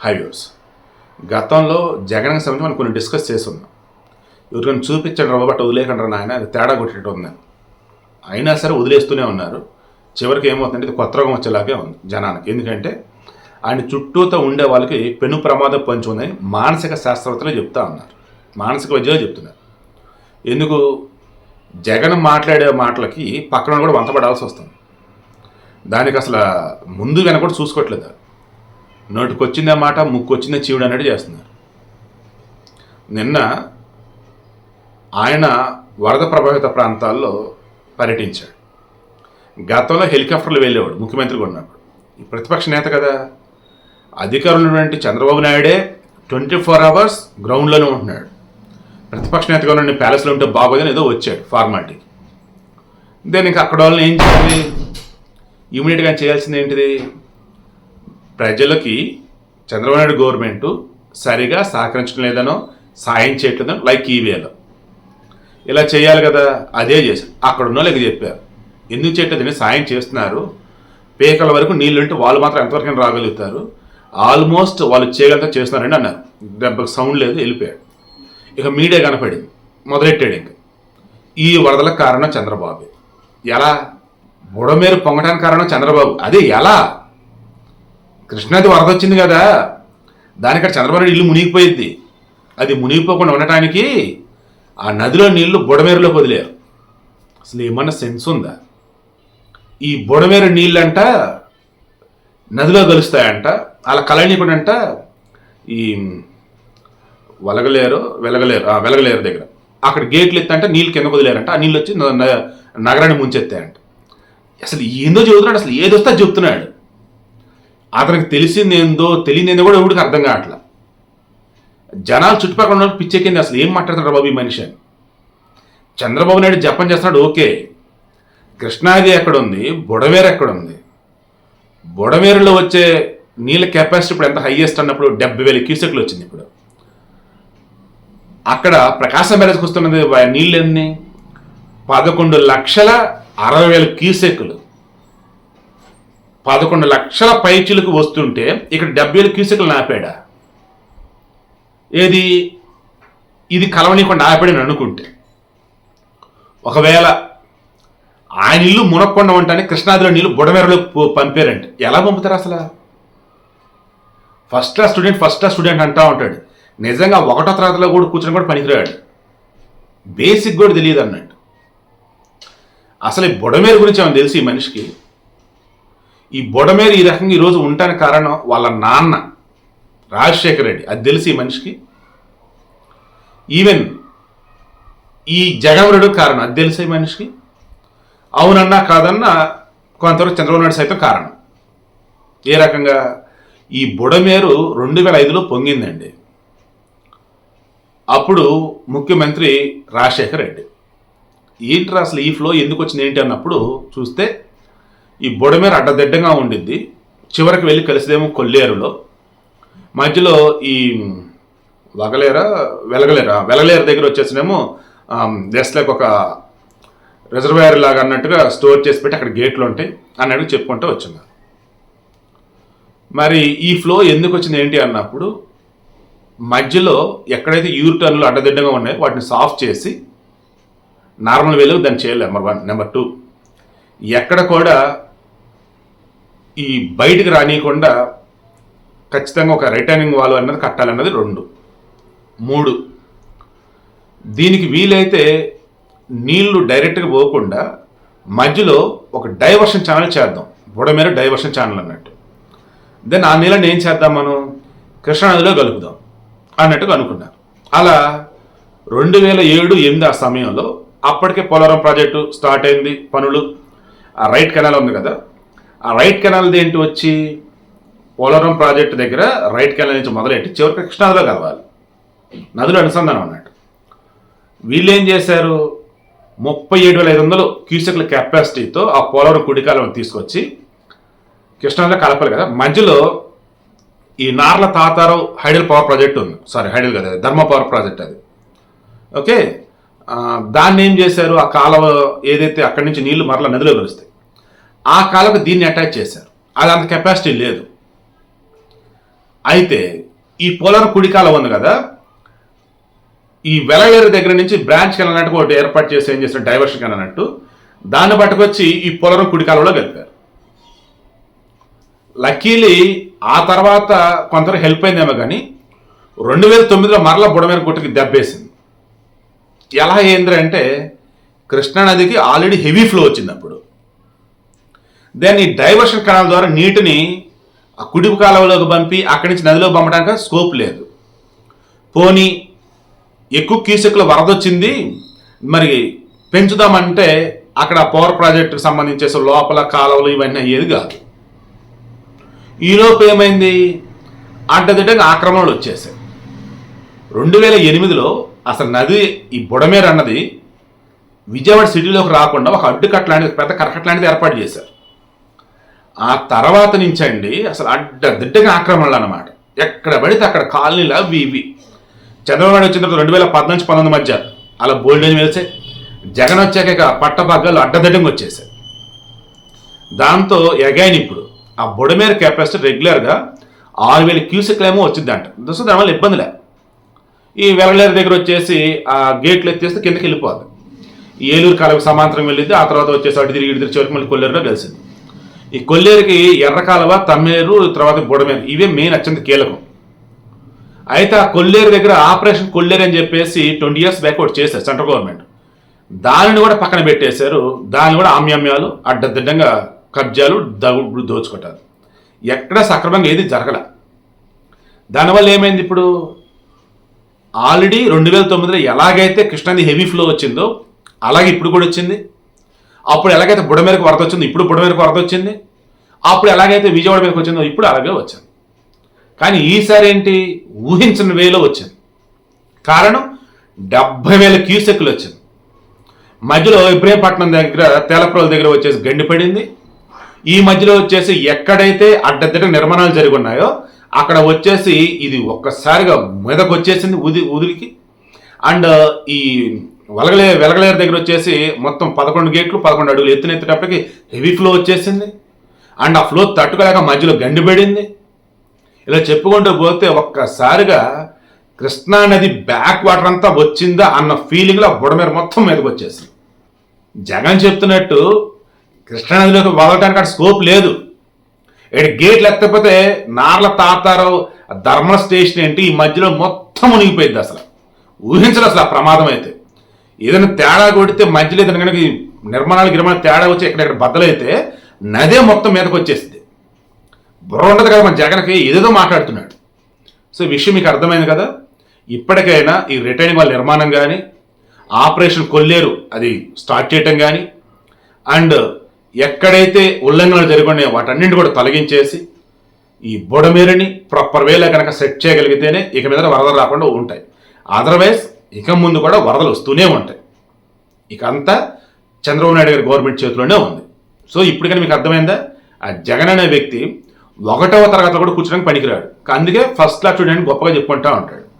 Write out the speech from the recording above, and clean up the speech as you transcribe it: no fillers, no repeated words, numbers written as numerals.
Highways గతంలో జగన్కి సంబంధించి మనం కొన్ని డిస్కస్ చేసి ఉన్నాం. ఎవరికైనా చూపించండి రా బట్ వదిలేకండి నాయన, అది తేడా కొట్టేటట్టు ఉందని. అయినా సరే వదిలేస్తూనే ఉన్నారు. చివరికి ఏమవుతుందంటే ఇది కొత్త రోగం వచ్చేలాగే ఉంది జనానికి. ఎందుకంటే ఆయన చుట్టూతో ఉండే వాళ్ళకి పెను ప్రమాదం పంచి ఉందని మానసిక శాస్త్రవేత్తలు చెప్తా ఉన్నారు, మానసిక వైద్యులు చెప్తున్నారు. ఎందుకు జగన్ మాట్లాడే మాటలకి పక్కన కూడా వంతపడాల్సి వస్తుంది. దానికి అసలు ముందు వెనక కూడా చూసుకోవట్లేదు. నోటికి వచ్చిందే మాట, ముక్కు వచ్చిందే చీవుడు అన్నట్టు చేస్తున్నారు. నిన్న ఆయన వరద ప్రభావిత ప్రాంతాల్లో పర్యటించాడు. గతంలో హెలికాప్టర్లు వెళ్ళేవాడు ముఖ్యమంత్రిగా ఉన్నప్పుడు. ఈ ప్రతిపక్ష నేత కదా, అధికారులు ఉన్నటువంటి చంద్రబాబు నాయుడే 24 hours గ్రౌండ్లోనే ఉంటున్నాడు. ప్రతిపక్ష నేతగా ఉన్న ప్యాలెస్లో ఉంటే బాగోదని ఏదో వచ్చాడు ఫార్మాలిటీకి. దెన్ ఇంకా అక్కడ వాళ్ళని ఏం చేయాలి? ఇమీడియట్గా చేయాల్సింది ఏంటిది? ప్రజలకి చంద్రబాబు నాయుడు గవర్నమెంట్ సరిగా సహకరించడం లేదనో, సాయం చేయట్లేదనో, లైక్ ఈవేలో ఇలా చేయాలి కదా, అదే చేశారు. అక్కడ ఉన్న వాళ్ళకి చెప్పారు ఎందుకు చేయట్లేదని. సాయం చేస్తున్నారు, పేకల వరకు నీళ్ళుంటే వాళ్ళు మాత్రం ఎంతవరకు రాగలుగుతారు, ఆల్మోస్ట్ వాళ్ళు చేయగలిగితే చేస్తున్నారని అన్నారు. దెబ్బకి సౌండ్ లేదు, వెళ్ళిపోయాడు. ఇక మీడియా కనపడింది, మొదలెట్టాడు. ఇంక ఈ వరదలకు కారణం చంద్రబాబు. ఎలా? బుడమేరు పొంగడానికి కారణం చంద్రబాబు. అదే ఎలా? కృష్ణాది వరద వచ్చింది కదా, దానిక్కడ చంద్రబాబు ఇల్లు మునిగిపోయింది. అది మునిగిపోకుండా ఉండటానికి ఆ నదిలో నీళ్లు బుడమేరులోకి వదిలేరు. అసలు ఏమన్నా సెన్స్ ఉందా? ఈ బుడమేరు నీళ్ళంట నదిలో కలుస్తాయంట. అలా కలనీయకుండంట ఈ వెలగలేరు దగ్గర అక్కడ గేట్లు ఎత్తంటే నీళ్ళు కిందకు వదిలేరంట. ఆ నీళ్ళు వచ్చి నగరాన్ని ముంచెత్తాయంట. అసలు ఏందో చెబుతున్నాడు, అసలు ఏదొస్తా చెప్తున్నాడు. అతనికి తెలిసిందేందో తెలియదేందో కూడా ఎవరికి అర్థం కావట్లా. జనాలు చుట్టుపక్కల ఉన్న పిచ్చెక్కింది. అసలు ఏం మాట్లాడుతున్నాడు బాబు ఈ మనిషి అని. చంద్రబాబు నాయుడు జపం చేస్తున్నాడు, ఓకే. కృష్ణాది ఎక్కడుంది, బుడమేరు ఎక్కడుంది? బుడమేరులో వచ్చే నీళ్ళ కెపాసిటీ ఇప్పుడు ఎంత హైయెస్ట్ అన్నప్పుడు 70,000 క్యూసెక్లు వచ్చింది. ఇప్పుడు అక్కడ ప్రకాశం బ్యారేజ్కి వస్తున్నది నీళ్ళు ఎన్ని? 11,60,000 క్యూసెక్లు. 11 లక్షల పైచీలకు వస్తుంటే ఇక్కడ 70,000 క్యూసెక్లు ఆపాడా? ఏది? ఇది కలవనీయకుండా ఆపాడని అనుకుంటే, ఒకవేళ ఆయన ఇల్లు మునక్కొండ ఉంటానే కృష్ణాదిలో నీళ్ళు బుడమేరలో పంపారంటే ఎలా పంపుతారు అసలు? ఫస్ట్ క్లాస్ స్టూడెంట్ అంటా ఉంటాడు. నిజంగా 1వ తరగతిలో కూడా కూర్చొని కూడా పనికిరాడు, బేసిక్ కూడా తెలియదు అన్నట్టు. అసలు ఈ బుడమేరు గురించి ఏమైనా తెలిసి ఈ మనిషికి? ఈ బుడమేరు ఈ రకంగా ఈరోజు ఉండటానికి కారణం వాళ్ళ నాన్న రాజశేఖర రెడ్డి. అది తెలిసి ఈ మనిషికి? ఈవెన్ ఈ జగన్మోహన్ కారణం అది తెలిసి ఈ మనిషికి? అవునన్నా కాదన్నా కొంతవరకు చంద్రబాబు నాయుడు సైతం కారణం. ఏ రకంగా? ఈ బుడమేరు 2005లో పొంగిందండి. అప్పుడు ముఖ్యమంత్రి రాజశేఖర రెడ్డి. ఏంటి అసలు ఈ ఫ్లో ఎందుకు వచ్చింది ఏంటి అన్నప్పుడు చూస్తే ఈ బుడమేరు అడ్డదిడ్డంగా ఉండిద్ది. చివరికి వెళ్ళి కలిసిదేమో కొల్లేరులో, మధ్యలో ఈ వెలగలేరు దగ్గర వచ్చేసినేమో జస్ట్ లైక్ ఒక రిజర్వాయర్ లాగా అన్నట్టుగా స్టోర్ చేసి పెట్టి అక్కడ గేట్లు ఉంటాయి అన్నట్టు చెప్పుకుంటూ వచ్చింది. మరి ఈ ఫ్లో ఎందుకు వచ్చింది ఏంటి అన్నప్పుడు మధ్యలో ఎక్కడైతే యూటర్న్లు అడ్డదిడ్డంగా ఉన్నాయో వాటిని సాఫ్ చేసి నార్మల్ వేలో దాన్ని చేయాలి. నెంబర్ 1. నెంబర్ 2, ఎక్కడ కూడా ఈ బయటికి రానియకుండా ఖచ్చితంగా ఒక రిటర్నింగ్ వాల్ అన్నది కట్టాలన్నది 2. 3, దీనికి వీలైతే నీళ్లు డైరెక్ట్గా పోకుండా మధ్యలో ఒక డైవర్షన్ ఛానల్ చేద్దాం, బుడమేరు డైవర్షన్ ఛానల్ అన్నట్టు. దెన్ ఆ నీళ్ళని ఏం చేద్దాం, మనం కృష్ణానదిలో కలుపుదాం అన్నట్టుగా అనుకున్నారు. అలా 2007-8 ఆ సమయంలో అప్పటికే పోలవరం ప్రాజెక్టు స్టార్ట్ అయింది పనులు. ఆ రైట్ కెనాల్ ఉంది కదా, ఆ రైట్ కెనాల్ది ఏంటి వచ్చి పోలవరం ప్రాజెక్టు దగ్గర రైట్ కెనాల్ నుంచి మొదలెట్టి చివరికి కృష్ణానదిలో కలవాలి, నదులు అనుసంధానం అన్నట్టు. వీళ్ళు ఏం చేశారు, 37,500 క్యూసెక్ల కెపాసిటీతో ఆ పోలవరం కుడికాలను తీసుకొచ్చి కృష్ణానదిలో కలపాలి కదా. మధ్యలో ఈ Narla Tatarao hydel power project ఉంది, హైడల్ కదా, ధర్మ పవర్ ప్రాజెక్ట్ అది. ఓకే, దాన్ని ఏం చేశారు, ఆ కాలువ ఏదైతే అక్కడి నుంచి నీళ్లు మరల నదిలో కలుస్తాయి ఆ కాలువకు దీన్ని అటాచ్ చేశారు. అది అంత కెపాసిటీ లేదు. అయితే ఈ పోలవరం కుడికాలం ఉంది కదా, ఈ వెలగేరు దగ్గర నుంచి బ్రాంచ్కి వెళ్ళినట్టు ఒకటి ఏర్పాటు చేసి ఏం చేస్తారు, డైవర్షన్కి అన్నట్టు దాన్ని పట్టుకొచ్చి ఈ పోలవరం కుడికాలంలో కలిపారు. లక్కీలీ ఆ తర్వాత కొంత హెల్ప్ అయిందేమో కానీ 2009లో మరలా బుడమేర గుట్టకి దెబ్బేసింది. ఎలా ఏంద్ర అంటే కృష్ణానదికి ఆల్రెడీ హెవీ ఫ్లో వచ్చింది. అప్పుడు దాన్ని డైవర్షన్ కెనాల్ ద్వారా నీటిని ఆ కుడి కాలువలోకి పంపి అక్కడి నుంచి నదిలో పంపడానికి స్కోప్ లేదు. పోనీ ఎక్కువ క్యూసెక్లో వరద వచ్చింది, మరి పెంచుదామంటే అక్కడ పవర్ ప్రాజెక్టుకు సంబంధించే లోపల కాలువలు ఇవన్నీ అయ్యేది కాదు. ఈలోపు ఏమైంది, అడ్డదిడ్డంగా ఆక్రమణలు వచ్చేసాయి. 2008లో అసలు నది ఈ బుడమేరు అన్నది విజయవాడ సిటీలోకి రాకుండా ఒక అడ్డుకట్ట లాంటిది, పెద్ద కరకట్ట లాంటిది ఏర్పాటు చేశారు. ఆ తర్వాత నుంచి అండి అసలు అడ్డదిడ్డగా ఆక్రమణలు అన్నమాట. ఎక్కడ పడితే అక్కడ కాలనీలు అవి ఇవి. చంద్రబాబు నాయుడు వచ్చిన తర్వాత 2014-19 మధ్య అలా బోల్డెన్ వేసే, జగన్ వచ్చాక ఇక పట్టపగ్గాలు అడ్డదిడ్డంగా వచ్చేసాయి. దాంతో ఎగైన్ ఇప్పుడు ఆ బుడమేరు కెపాసిటీ రెగ్యులర్గా 6000 క్యూసెక్లేమో వచ్చిందంట. దానివల్ల ఇబ్బందిలే. ఈ వెలగలేరు దగ్గర వచ్చేసి ఆ గేట్లు ఎత్తేస్తే కిందకి వెళ్ళిపోద్ది. ఈ ఏలూరు కాలువకు సమాంతరం వెళ్ళింది. ఆ తర్వాత వచ్చేసి అటు తిరిగి చివరికి మళ్ళీ కొల్లేరులో కలిసింది. ఈ కొల్లేరుకి ఎర్ర కాలువ, తమ్మేరు, తర్వాత బుడమేరు ఇవే మెయిన్ అత్యంత కీలకం. అయితే ఆ కొల్లేరు దగ్గర ఆపరేషన్ కొల్లేరు అని చెప్పేసి 20 years బ్యాక్ ఒకటి చేశారు సెంట్రల్ గవర్నమెంట్. దానిని కూడా పక్కన పెట్టేశారు. దాన్ని కూడా ఆమ్యామ్యాలు, అడ్డదిడ్డంగా కబ్జాలు, దోచుకుంటారు. ఎక్కడ సక్రమంగా ఏది జరగల. దానివల్ల ఏమైంది, ఇప్పుడు ఆల్రెడీ 2009లో ఎలాగైతే కృష్ణాది హెవీ ఫ్లో వచ్చిందో అలాగే ఇప్పుడు కూడా వచ్చింది. అప్పుడు ఎలాగైతే బుడమేరకు వరద వచ్చిందో ఇప్పుడు బుడమేరకు వరద వచ్చింది. అప్పుడు ఎలాగైతే విజయవాడ మీదకి వచ్చిందో ఇప్పుడు అలాగే వచ్చింది. కానీ ఈసారి ఏంటి, ఊహించిన వేలో వచ్చింది. కారణం 70,000 క్యూసెక్లు వచ్చింది. మధ్యలో ఇబ్రహీంపట్నం దగ్గర తేలప్రోల దగ్గర వచ్చేసి గండి పడింది. ఈ మధ్యలో వచ్చేసి ఎక్కడైతే అడ్డదిడ్డ నిర్మాణాలు జరిగి ఉన్నాయో అక్కడ వచ్చేసి ఇది ఒక్కసారిగా మీదకు వచ్చేసింది ఉదిరికి. అండ్ ఈ వెలగలేరు దగ్గర వచ్చేసి మొత్తం 11 గేట్లు 11 అడుగులు ఎత్తునెత్తేటప్పటికి హెవీ ఫ్లో వచ్చేసింది. అండ్ ఆ ఫ్లో తట్టుకోలేక మధ్యలో గండి పడింది. ఇలా చెప్పుకుంటూ పోతే ఒక్కసారిగా కృష్ణానది బ్యాక్ వాటర్ అంతా వచ్చిందా అన్న ఫీలింగ్లో బుడమేరు మొత్తం మీదకి వచ్చేసింది. జగన్ చెప్తున్నట్టు కృష్ణానదిలోకి వదలటానికి అక్కడ స్కోప్ లేదు. ఇక్కడ గేట్లు ఎత్తకపోతే నార్ల తాతారావు ధర్మల స్టేషన్ ఏంటి ఈ మధ్యలో మొత్తం మునిగిపోయింది. అసలు ఊహించరు అసలు ఆ ప్రమాదం. అయితే ఏదైనా తేడా కొడితే మధ్యలో ఏదైనా కనుక నిర్మాణాలు తేడా వచ్చి ఎక్కడెక్కడ బద్దలైతే నదే మొత్తం మీదకి వచ్చేసింది. బుర్ర ఉండదు కదా మన జగన్కి, ఏదేదో మాట్లాడుతున్నాడు. సో ఈ విషయం మీకు అర్థమైంది కదా. ఇప్పటికైనా ఈ రిటైనింగ్ వాళ్ళ నిర్మాణం కానీ, ఆపరేషన్ కొల్లేరు అది స్టార్ట్ చేయటం కానీ, అండ్ ఎక్కడైతే ఉల్లంఘనలు జరుగున్నాయో వాటన్నింటి కూడా తొలగించేసి ఈ బుడమేరుని ప్రాపర్ వేలో కనుక సెట్ చేయగలిగితేనే ఇక మీద వరదలు రాకుండా ఉంటాయి. అదర్వైజ్ ఇక ముందు కూడా వరదలు వస్తూనే ఉంటాయి. ఇక అంతా చంద్రబాబు నాయుడు గారి గవర్నమెంట్ చేతిలోనే ఉంది. సో ఇప్పటికైనా మీకు అర్థమైందా, ఆ జగన్ అనే వ్యక్తి 1వ తరగతిలో కూడా కూర్చోడానికి పనికిరాడు. అందుకే ఫస్ట్ క్లాస్ స్టూడెంట్ గొప్పగా చెప్పుకుంటా ఉంటాడు.